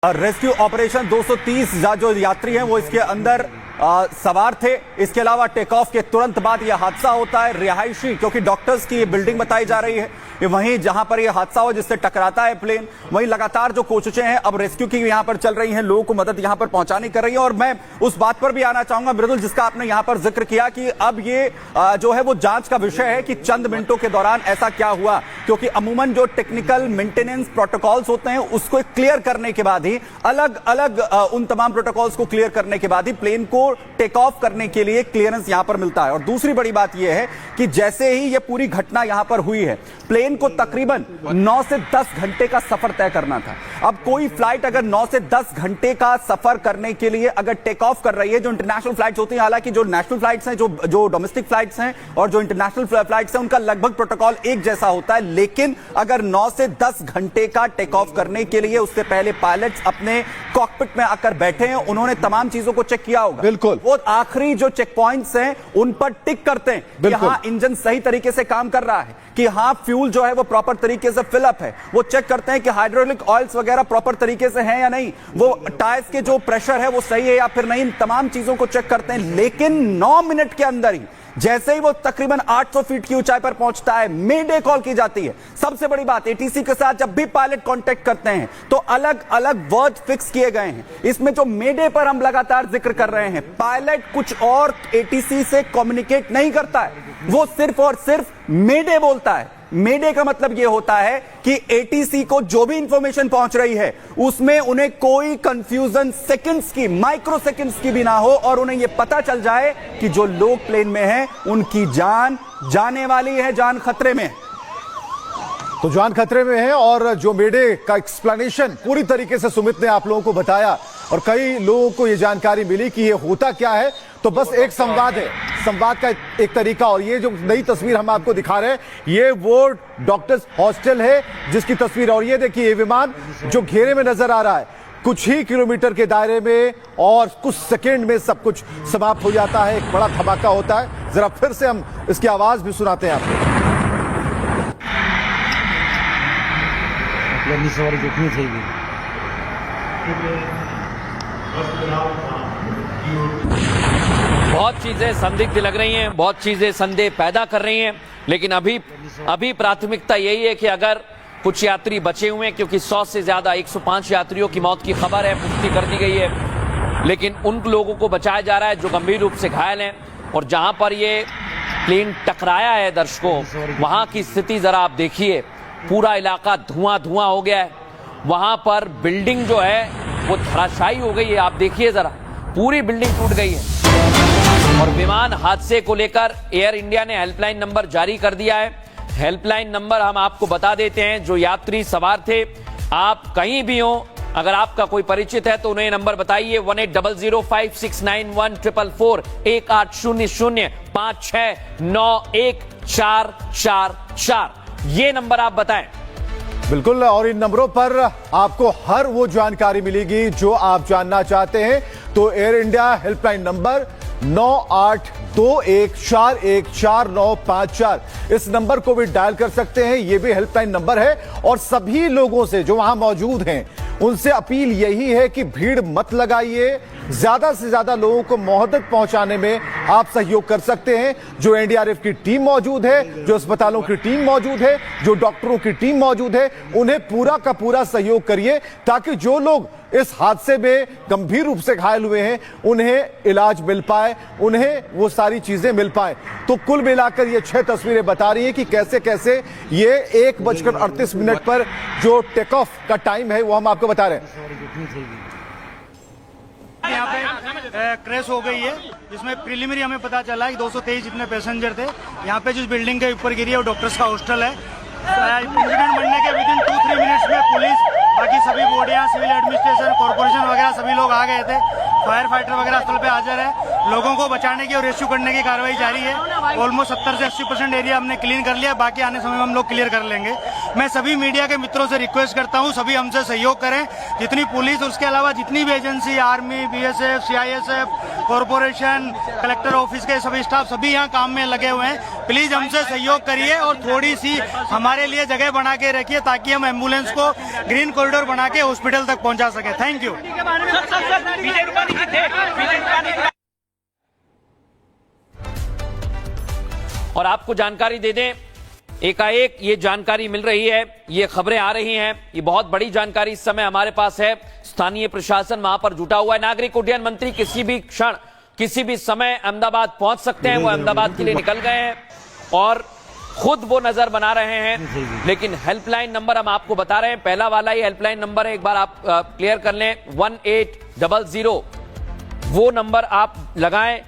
Rescue operation 230 जो यात्री हैं वो इसके अंदर सवार थे। इसके अलावा टेक ऑफ के तुरंत बाद यह हादसा होता है। रिहायशी, क्योंकि डॉक्टर्स की ये बिल्डिंग बताई जा रही है, वहीं जहां पर यह हादसा हो जिससे टकराता है प्लेन, वहीं लगातार जो कोशिशें हैं अब रेस्क्यू की यहां पर चल रही हैं, लोगों को मदद यहां पर पहुंचाने कर रही है। और मैं उस बात पर भी आना चाहूंगा मृदुल, जिसका आपने यहां पर जिक्र किया कि अब ये जो है वो जांच का विषय है कि चंद मिनटों के दौरान ऐसा क्या हुआ, क्योंकि अमूमन जो टेक्निकल मेंटेनेंस प्रोटोकॉल्स होते हैं उसको क्लियर करने के बाद ही, अलग अलग उन तमाम प्रोटोकॉल्स को क्लियर करने के बाद ही प्लेन को टेक ऑफ करने के लिए क्लियरेंस यहां पर मिलता है। और दूसरी बड़ी बात यह है कि जैसे ही यह पूरी घटना यहां पर हुई है, प्लेन को तकरीबन 9 से 10 घंटे का सफर तय करना था। अब कोई फ्लाइट अगर 9 से 10 घंटे का सफर करने के लिए अगर टेक ऑफ कर रही है, जो इंटरनेशनल फ्लाइट्स होती हैं, हालांकि जो नेशनल फ्लाइट्स हैं, जो डोमेस्टिक फ्लाइट्स हैं और जो इंटरनेशनल फ्लाइट्स हैं, उनका लगभग प्रोटोकॉल एक जैसा होता है, लेकिन अगर 9 से 10 घंटे का टेक ऑफ करने के लिए उससे पहले पायलट्स अपने कॉकपिट में आकर बैठे हैं, उन्होंने तमाम चीजों को चेक किया होगा। बिल्कुल, वो आखिरी जो चेक पॉइंट्स हैं उन पर टिक करते हैं कि हां इंजन सही तरीके से काम कर रहा है, कि हां फ्यूल जो है वो प्रॉपर तरीके से फिलअप है। वो चेक करते हैं कि हाइड्रोलिक ऑयल्स वगैरह प्रॉपर तरीके से हैं या नहीं, वो टायर्स के जो प्रेशर है वो सही है या फिर नहीं, तमाम चीजों को चेक करते हैं। लेकिन 9 मिनट के अंदर ही जैसे ही वो तकरीबन 800 फीट की ऊंचाई पर पहुंचता है, मेडे कॉल की जाती है। सबसे बड़ी बात, एटीसी के साथ जब भी पायलट कांटेक्ट करते हैं तो अलग अलग वर्ड फिक्स किए गए हैं। इसमें जो मेडे पर हम लगातार जिक्र कर रहे हैं, पायलट कुछ और एटीसी से कम्युनिकेट नहीं करता है, वो सिर्फ और सिर्फ मेडे बोलता है। मेडे का मतलब यह होता है कि एटीसी को जो भी इंफॉर्मेशन पहुंच रही है उसमें उन्हें कोई कंफ्यूजन सेकंड्स की, माइक्रो सेकंड्स की भी ना हो, और उन्हें यह पता चल जाए कि जो लोग प्लेन में हैं उनकी जान जाने वाली है, जान खतरे में है। तो जान खतरे में है। और जो मेडे का एक्सप्लेनेशन पूरी तरीके से सुमित ने आप लोगों को बताया, और कई लोगों को यह जानकारी मिली कि यह होता क्या है। तो बस एक संवाद है, संवाद का एक तरीका। और ये जो नई तस्वीर हम आपको दिखा रहे हैं, ये वो डॉक्टर्स हॉस्टल है जिसकी तस्वीर। और ये देखिए, ये विमान जो घेरे में नजर आ रहा है, कुछ ही किलोमीटर के दायरे में और कुछ सेकेंड में सब कुछ समाप्त हो जाता है, एक बड़ा धमाका होता है। जरा फिर से हम इसकी आवाज भी सुनाते हैं आपको। सवारी देखनी चाहिए। बहुत चीजें संदिग्ध लग रही हैं, बहुत चीजें संदेह पैदा कर रही हैं, लेकिन अभी प्राथमिकता यही है कि अगर कुछ यात्री बचे हुए हैं, क्योंकि 100 से ज्यादा 105 यात्रियों की मौत की खबर है, पुष्टि कर दी गई है, लेकिन उन लोगों को बचाया जा रहा है जो गंभीर रूप से घायल हैं। और जहां पर ये प्लेन टकराया है दर्शकों, वहां की स्थिति जरा आप देखिए, पूरा इलाका धुआं धुआं हो गया है। वहां पर बिल्डिंग जो है वो धराशायी हो गई है, आप देखिए जरा, पूरी बिल्डिंग टूट गई है। और विमान हादसे को लेकर एयर इंडिया ने हेल्पलाइन नंबर जारी कर दिया है। हेल्पलाइन नंबर हम आपको बता देते हैं। जो यात्री सवार थे, आप कहीं भी हो, अगर आपका कोई परिचित है तो उन्हें नंबर बताइए। 1800569144 1800569144। ये नंबर आप बताएं। बिल्कुल, और इन नंबरों पर आपको हर वो जानकारी मिलेगी जो आप जानना चाहते हैं। तो एयर इंडिया हेल्पलाइन नंबर 9821414954, इस नंबर को भी डायल कर सकते हैं। यह भी हेल्पलाइन नंबर है। और सभी लोगों से जो वहां मौजूद हैं उनसे अपील यही है कि भीड़ मत लगाइए, ज्यादा से ज्यादा लोगों को मदद पहुंचाने में आप सहयोग कर सकते हैं। जो एनडीआरएफ की टीम मौजूद है, जो अस्पतालों की टीम मौजूद है, जो डॉक्टरों की टीम मौजूद है, उन्हें पूरा का पूरा सहयोग करिए, ताकि जो लोग इस हादसे में गंभीर रूप से घायल हुए हैं उन्हें इलाज मिल पाए, उन्हें वो सारी चीजें मिल पाए। तो कुल मिलाकर ये 6 तस्वीरें बता रही हैं कि कैसे कैसे ये 1:38 पर जो टेक ऑफ का टाइम है वो हम आपको बता रहे हैं। यहाँ पे क्रैश हो गई है, जिसमें प्रिलिमिनरी हमें पता चला है कि 223 जितने पैसेंजर थे। यहाँ पे जिस बिल्डिंग के ऊपर गिरी है वो डॉक्टर्स का हॉस्टल है। इंसिडेंट बनने के विदिन 2-3 मिनट्स में पुलिस, बाकी सभी बॉडियां, सिविल एडमिनिस्ट्रेशन, कॉर्पोरेशन वगैरह सभी लोग आ गए थे। फायर फाइटर वगैरह स्थल पे हाजिर है। लोगों को बचाने की और रेस्क्यू करने की कार्रवाई जारी है। ऑलमोस्ट 70 से 80% एरिया हमने क्लीन कर लिया, बाकी आने समय में हम लोग क्लियर कर लेंगे। मैं सभी मीडिया के मित्रों से रिक्वेस्ट करता हूं, सभी हमसे सहयोग करें, जितनी पुलिस, उसके अलावा जितनी भी agency, army, BSF, CISF, corporation, collector office के सभी स्टाफ, सभी यहाँ काम में लगे हुए हैं। प्लीज हमसे सहयोग करिए और थोड़ी सी हमारे लिए जगह बना के रखिए ताकि हम एम्बुलेंस को ग्रीन कॉरिडोर बना के हॉस्पिटल तक पहुंचा सके। Thank you. और आपको जानकारी दे दें, एकाएक ये जानकारी मिल रही है, ये खबरें आ रही हैं, ये बहुत बड़ी जानकारी इस समय हमारे पास है। स्थानीय प्रशासन वहां पर जुटा हुआ है। नागरिक उड्डयन मंत्री किसी भी क्षण, किसी भी समय अहमदाबाद पहुंच सकते हैं। वो अहमदाबाद के लिए निकल गए हैं और खुद वो नजर बना रहे हैं। लेकिन हेल्पलाइन नंबर हम आपको बता रहे हैं, पहला वाला ही हेल्पलाइन नंबर है, एक बार आप क्लियर कर लें, 1800। वो नंबर आप लगाएं,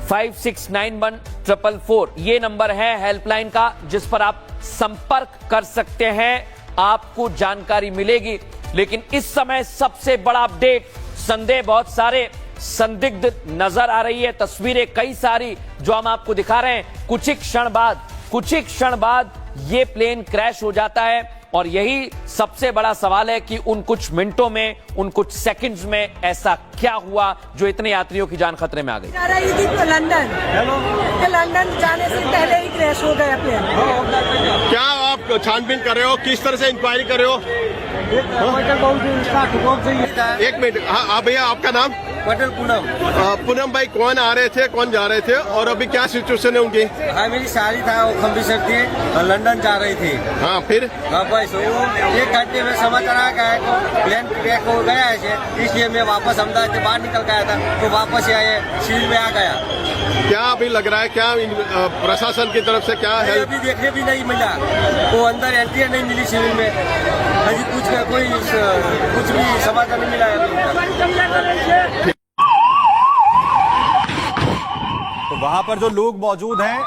569144 ये नंबर है हेल्पलाइन का, जिस पर आप संपर्क कर सकते हैं, आपको जानकारी मिलेगी। लेकिन इस समय सबसे बड़ा अपडेट, संदेह बहुत सारे, संदिग्ध नजर आ रही है, तस्वीरें कई सारी जो हम आपको दिखा रहे हैं। कुछ ही क्षण बाद ये प्लेन क्रैश हो जाता है और यही सबसे बड़ा सवाल है कि उन कुछ मिनटों में, उन कुछ सेकंड्स में ऐसा क्या हुआ जो इतने यात्रियों की जान खतरे में आ गई। जा रही थी लंदन जाने से पहले ही क्रैश हो गया प्लेन। क्या आप छानबीन कर रहे हो, किस तरह से इंक्वायरी कर रहे हो? एक मिनट, हाँ भैया, आपका नाम? पटेल पूनम भाई, कौन आ रहे थे, कौन जा रहे थे और अभी क्या सिचुएशन है उनकी? हाँ, मेरी शादी था, वो खम्बीसर थी और लंदन जा रही थी। हाँ, फिर? हाँ बस, वो 1 घंटे में समाचार आ गया है प्लेन क्रैश हो गया है, इसलिए मैं वापस अहमदाबाद से बाहर निकल गया था, तो वापस आए सिविल में आ गया। क्या अभी लग रहा है, क्या प्रशासन की तरफ से क्या है? अभी देखने भी नहीं मिला, वो अंदर एंट्री नहीं मिली सिविल में, अभी कुछ भी समाचार नहीं मिला है। तो वहां पर जो लोग मौजूद हैं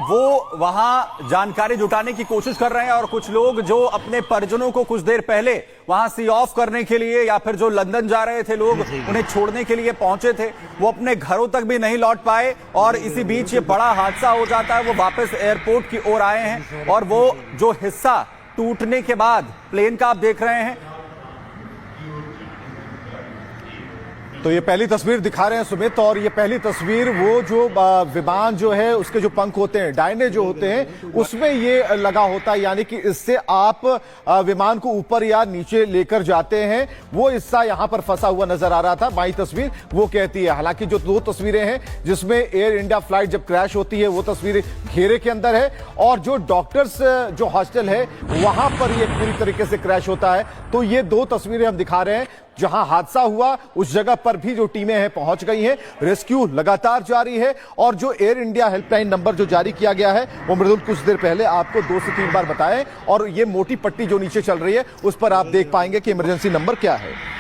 वो वहां जानकारी जुटाने की कोशिश कर रहे हैं और कुछ लोग जो अपने परिजनों को कुछ देर पहले वहां सी ऑफ करने के लिए या फिर जो लंदन जा रहे थे लोग उन्हें छोड़ने के लिए पहुंचे थे, वो अपने घरों तक भी नहीं लौट पाए और इसी बीच ये बड़ा हादसा हो जाता है। वो वापस एयरपोर्ट की ओर आए हैं और वो जो हिस्सा टूटने के बाद प्लेन का आप देख रहे हैं, तो ये पहली तस्वीर दिखा रहे हैं सुमित, और ये पहली तस्वीर वो जो विमान जो है उसके जो पंख होते हैं, डायने जो होते हैं, उसमें ये लगा होता है, यानी कि इससे आप विमान को ऊपर या नीचे लेकर जाते हैं। वो हिस्सा यहां पर फंसा हुआ नजर आ रहा था। बाई तस्वीर वो कहती है, हालांकि जो 2 तस्वीरें हैं जिसमें एयर इंडिया फ्लाइट जब क्रैश होती है वो तस्वीर घेरे के अंदर है, और जो डॉक्टर्स जो हॉस्टल है वहां पर ये पूरी तरीके से क्रैश होता है। तो ये 2 तस्वीरें हम दिखा रहे हैं। जहां हादसा हुआ उस जगह पर भी जो टीमें हैं पहुंच गई हैं, रेस्क्यू लगातार जारी है, और जो एयर इंडिया हेल्पलाइन नंबर जो जारी किया गया है वो मृदुल कुछ देर पहले आपको 2 से 3 बार बताएं, और ये मोटी पट्टी जो नीचे चल रही है उस पर आप देख पाएंगे कि इमरजेंसी नंबर क्या है।